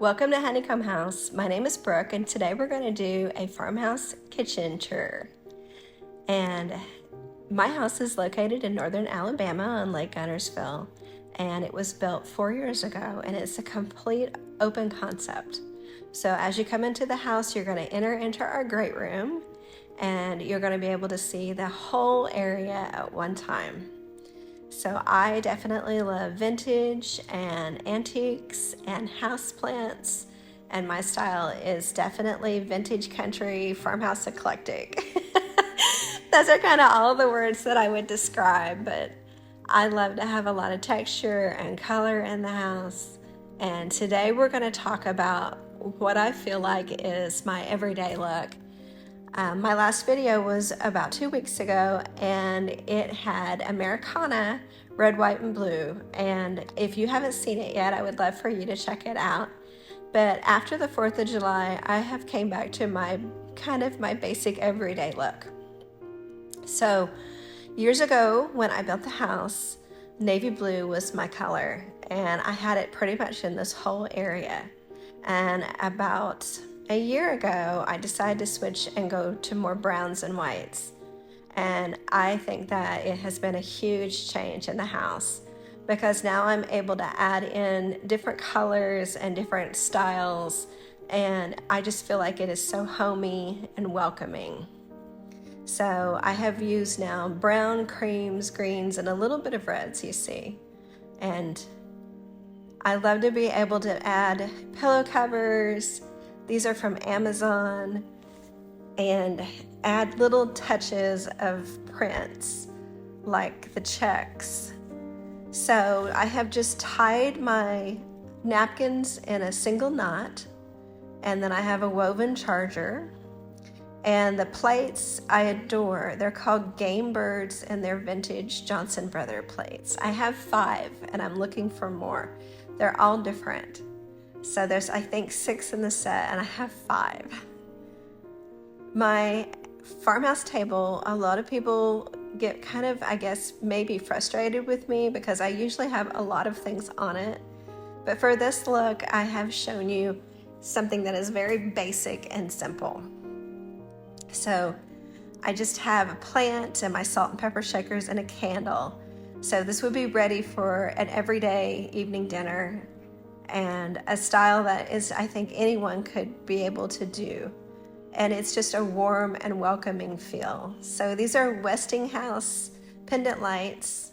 Welcome to Honeycomb House. My name is Brooke, and today we're going to do a farmhouse kitchen tour. And my house is located in northern Alabama on Lake Guntersville, and it was built 4 years ago, and it's a complete open concept. So as you come into the house, you're going to enter into our great room, and you're going to be able to see the whole area at one time. So I definitely love vintage and antiques and houseplants, and my style is definitely vintage, country, farmhouse, eclectic. Those are kind of all the words that I would describe, but I love to have a lot of texture and color in the house. And today we're going to talk about what I feel like is my everyday look. My last video was about 2 weeks ago, and it had Americana, red, white, and blue. And if you haven't seen it yet, I would love for you to check it out. But after the 4th of July, I have came back to my basic everyday look. So years ago, when I built the house, navy blue was my color, and I had it pretty much in this whole area. And about a year ago, I decided to switch and go to more browns and whites. And I think that it has been a huge change in the house because now I'm able to add in different colors and different styles. And I just feel like it is so homey and welcoming. So I have used now brown, creams, greens, and a little bit of reds, you see. And I love to be able to add pillow covers. These are from Amazon, and add little touches of prints like the checks. So I have just tied my napkins in a single knot, and then I have a woven charger. And the plates I adore. They're called Game Birds, and they're vintage Johnson Brothers plates. I have 5, and I'm looking for more. They're all different. So there's, I think, 6 in the set, and I have 5. My farmhouse table, a lot of people get kind of, I guess, maybe frustrated with me because I usually have a lot of things on it. But for this look, I have shown you something that is very basic and simple. So I just have a plant and my salt and pepper shakers and a candle. So this would be ready for an everyday evening dinner, and a style that is, I think, anyone could be able to do. And it's just a warm and welcoming feel. So these are Westinghouse pendant lights,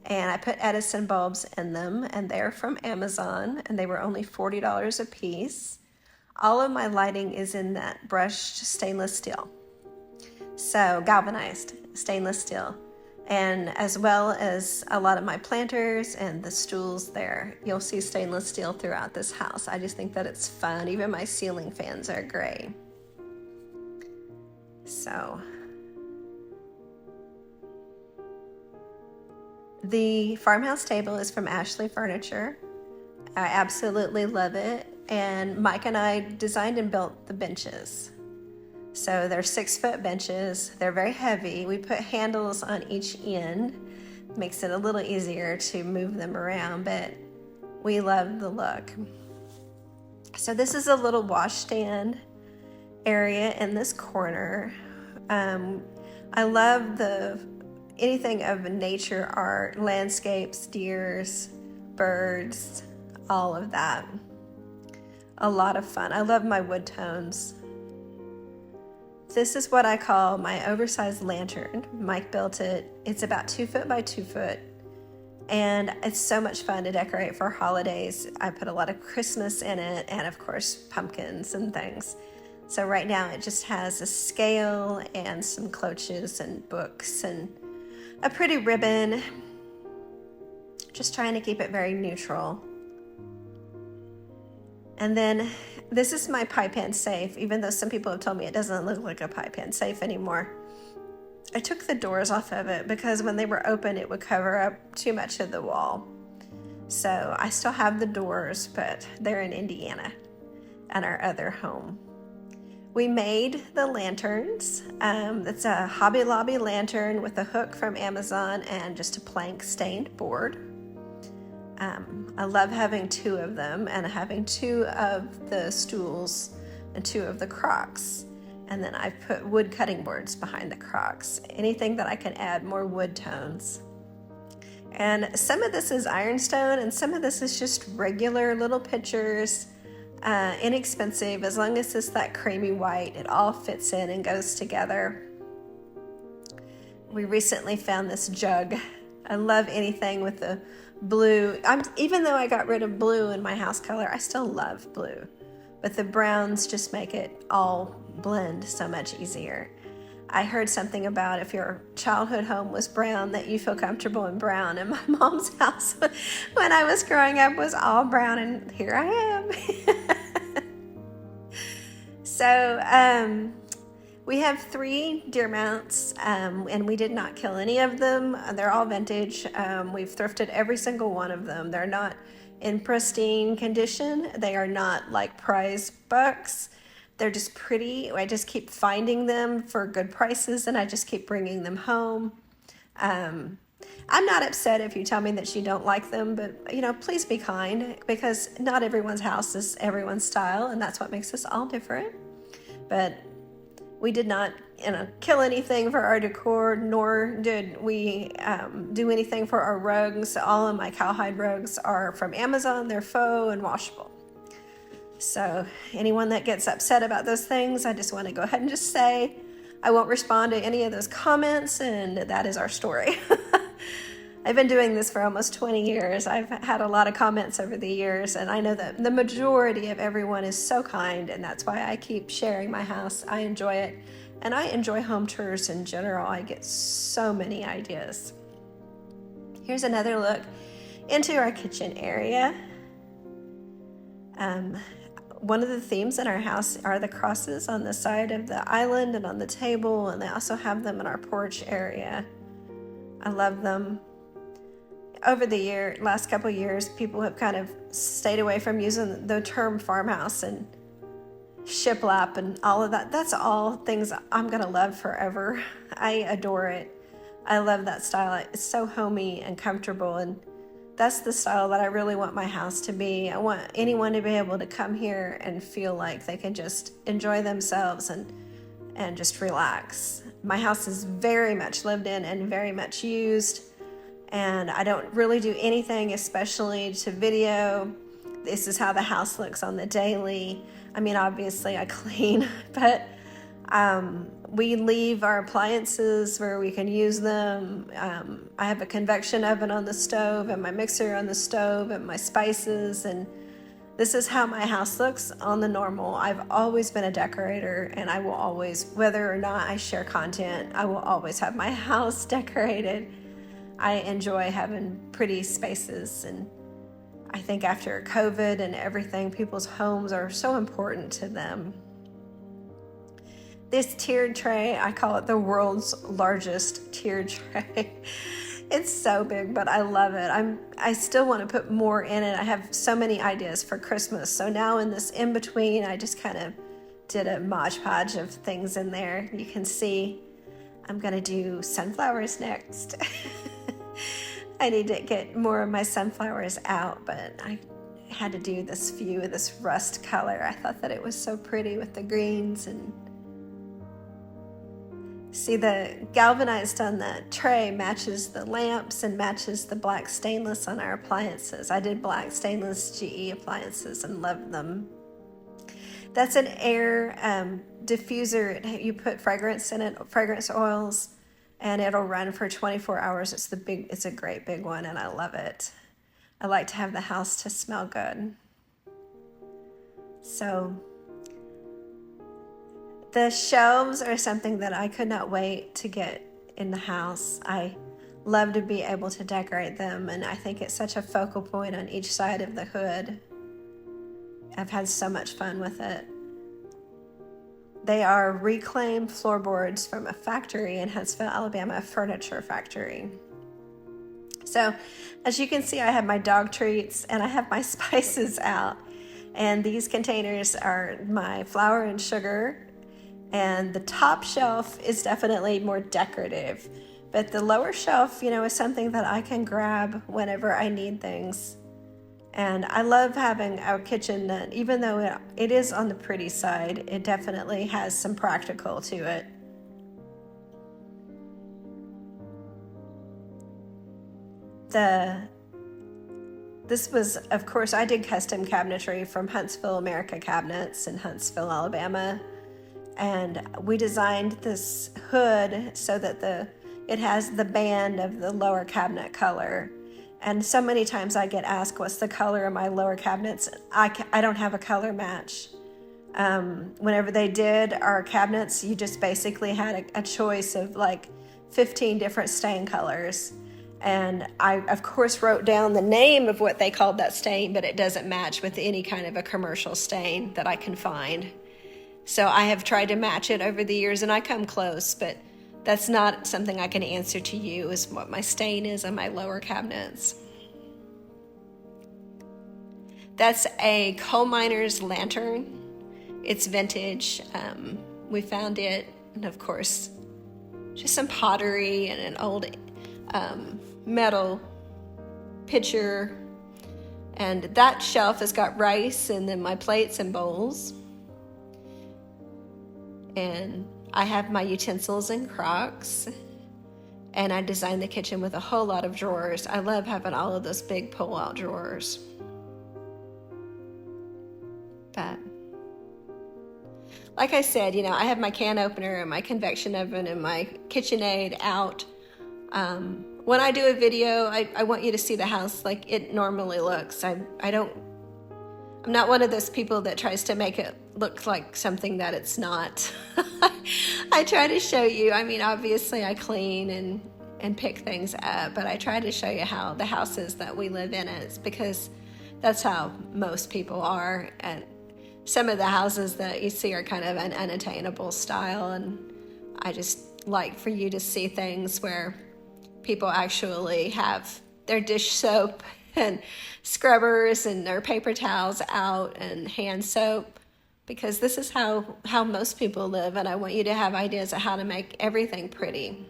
and I put Edison bulbs in them, and they're from Amazon, and they were only $40 a piece. All of my lighting is in that brushed stainless steel. So galvanized stainless steel. And as well as a lot of my planters and the stools there, you'll see stainless steel throughout this house. I just think that it's fun. Even my ceiling fans are gray. So the farmhouse table is from Ashley Furniture. I absolutely love it. And Mike and I designed and built the benches. So they're 6-foot benches. They're very heavy. We put handles on each end. Makes it a little easier to move them around, but we love the look. So this is a little washstand area in this corner. I love anything of nature art, landscapes, deers, birds, all of that. A lot of fun. I love my wood tones. This is what I call my oversized lantern. Mike built it. It's about 2 foot by 2 foot. And it's so much fun to decorate for holidays. I put a lot of Christmas in it, and of course, pumpkins and things. So right now it just has a scale and some cloches and books and a pretty ribbon. Just trying to keep it very neutral. And then this is my pie pan safe, even though some people have told me it doesn't look like a pie pan safe anymore. I took the doors off of it because when they were open, it would cover up too much of the wall. So I still have the doors, but they're in Indiana at our other home. We made the lanterns. It's a Hobby Lobby lantern with a hook from Amazon and just a plank stained board. I love having two of them and having two of the stools and two of the crocks. And then I've put wood cutting boards behind the crocks. Anything that I can add more wood tones. And some of this is ironstone and some of this is just regular little pictures, inexpensive. As long as it's that creamy white, it all fits in and goes together. We recently found this jug. I love anything with the blue. Even though I got rid of blue in my house color, I still love blue. But the browns just make it all blend so much easier. I heard something about if your childhood home was brown, that you feel comfortable in brown. And my mom's house when I was growing up was all brown, and here I am. So we have 3 deer mounts, and we did not kill any of them. They're all vintage. We've thrifted every single one of them. They're not in pristine condition. They are not like prize bucks. They're just pretty. I just keep finding them for good prices, and I just keep bringing them home. I'm not upset if you tell me that you don't like them, but please be kind, because not everyone's house is everyone's style, and that's what makes us all different. But we did not, kill anything for our decor, nor did we do anything for our rugs. All of my cowhide rugs are from Amazon. They're faux and washable. So anyone that gets upset about those things, I just want to go ahead and just say I won't respond to any of those comments, and that is our story. I've been doing this for almost 20 years. I've had a lot of comments over the years, and I know that the majority of everyone is so kind, and that's why I keep sharing my house. I enjoy it, and I enjoy home tours in general. I get so many ideas. Here's another look into our kitchen area. One of the themes in our house are the crosses on the side of the island and on the table, and they also have them in our porch area. I love them. Over the last couple of years, people have kind of stayed away from using the term farmhouse and shiplap and all of that. That's all things I'm going to love forever. I adore it. I love that style. It's so homey and comfortable, and that's the style that I really want my house to be. I want anyone to be able to come here and feel like they can just enjoy themselves and just relax. My house is very much lived in and very much used, and I don't really do anything especially to video. This is how the house looks on the daily. I mean, obviously I clean, but we leave our appliances where we can use them. I have a convection oven on the stove and my mixer on the stove and my spices, and this is how my house looks on the normal. I've always been a decorator, and I will always, whether or not I share content, I will always have my house decorated. I enjoy having pretty spaces, and I think after COVID and everything, people's homes are so important to them. This tiered tray, I call it the world's largest tiered tray. It's so big, but I love it. I still want to put more in it. I have so many ideas for Christmas. So now in this in-between, I just kind of did a Mod Podge of things in there. You can see I'm going to do sunflowers next. I need to get more of my sunflowers out, but I had to do this view of this rust color. I thought that it was so pretty with the greens, and see, the galvanized on the tray matches the lamps and matches the black stainless on our appliances. I did black stainless GE appliances and loved them. That's an air diffuser. You put fragrance in it, fragrance oils, and it'll run for 24 hours. It's a great big one, and I love it. I like to have the house to smell good. So the shelves are something that I could not wait to get in the house. I love to be able to decorate them, and I think it's such a focal point on each side of the hood. I've had so much fun with it. They are reclaimed floorboards from a factory in Huntsville, Alabama, a furniture factory. So as you can see, I have my dog treats and I have my spices out. And these containers are my flour and sugar. And the top shelf is definitely more decorative. But the lower shelf, is something that I can grab whenever I need things. And I love having our kitchen that, even though it is on the pretty side, it definitely has some practical to it. This was, of course, I did custom cabinetry from Huntsville America Cabinets in Huntsville, Alabama. And we designed this hood so that it has the band of the lower cabinet color. And so many times I get asked, what's the color of my lower cabinets? I don't have a color match. Whenever they did our cabinets, you just basically had a choice of like 15 different stain colors. And I, of course, wrote down the name of what they called that stain, but it doesn't match with any kind of a commercial stain that I can find. So I have tried to match it over the years, and I come close, but that's not something I can answer to you, is what my stain is on my lower cabinets. That's a coal miner's lantern. It's vintage. We found it, and of course, just some pottery and an old metal pitcher. And that shelf has got rice and then my plates and bowls. And I have my utensils and crocks. And I designed the kitchen with a whole lot of drawers. I love having all of those big pull-out drawers. But like I said, I have my can opener and my convection oven and my KitchenAid out. When I do a video, I want you to see the house like it normally looks. I'm not one of those people that tries to make it look like something that it's not. I try to show you, obviously I clean and pick things up, but I try to show you how the houses that we live in is, because that's how most people are. And some of the houses that you see are kind of an unattainable style, and I just like for you to see things where people actually have their dish soap and scrubbers and their paper towels out and hand soap, because this is how most people live, and I want you to have ideas of how to make everything pretty.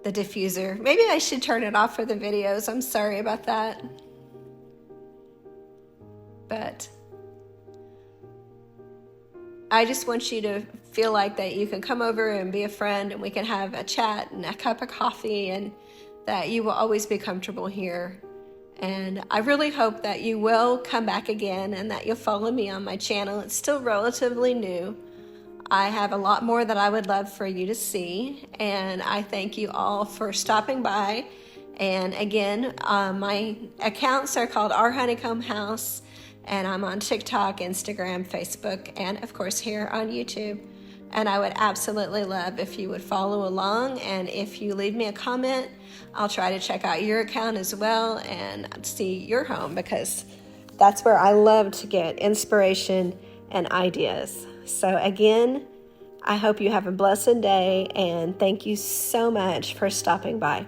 The diffuser, maybe I should turn it off for the videos. I'm sorry about that. But I just want you to feel like that you can come over and be a friend, and we can have a chat and a cup of coffee, and that you will always be comfortable here. And I really hope that you will come back again and that you'll follow me on my channel. It's still relatively new. I have a lot more that I would love for you to see, and I thank you all for stopping by. And again, my accounts are called Our Honeycomb House, and I'm on TikTok, Instagram, Facebook, and of course here on YouTube. And I would absolutely love if you would follow along, and if you leave me a comment, I'll try to check out your account as well and see your home, because that's where I love to get inspiration and ideas. So again, I hope you have a blessed day, and thank you so much for stopping by.